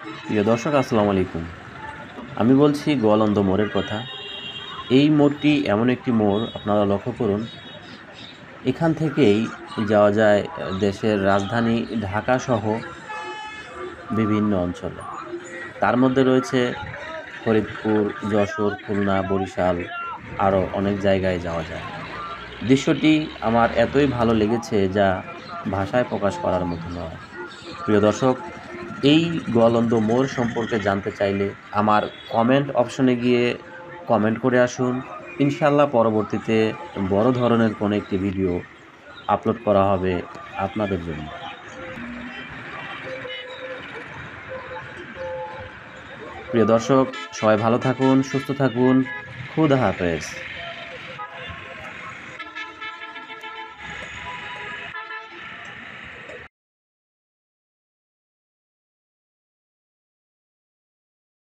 প্রিয় দর্শক আসসালামু আলাইকুম। আমি বলছি গোয়ালন্দ মোড়ের কথা। এই মোড়টি এমন একটি মোড়, আপনারা লক্ষ্য করুন, এখান থেকেই যাওয়া যায় দেশের রাজধানী ঢাকাসহ বিভিন্ন অঞ্চলে। তার মধ্যে রয়েছে ফরিদপুর, যশোর, খুলনা, বরিশাল, আরও অনেক জায়গায় যাওয়া যায়। দৃশ্যটি আমার এতই ভালো লেগেছে যা ভাষায় প্রকাশ করার মতো নয়। প্রিয় দর্শক, এই গোয়ালন্দ মোড় সম্পর্কে জানতে চাইলে আমার কমেন্ট অপশনে গিয়ে কমেন্ট করে আসুন। ইনশাল্লাহ পরবর্তীতে বড় ধরনের কোনো একটি ভিডিও আপলোড করা হবে আপনাদের জন্য। প্রিয় দর্শক, সবাই ভালো থাকুন, সুস্থ থাকুন। খুদা হাফেজ।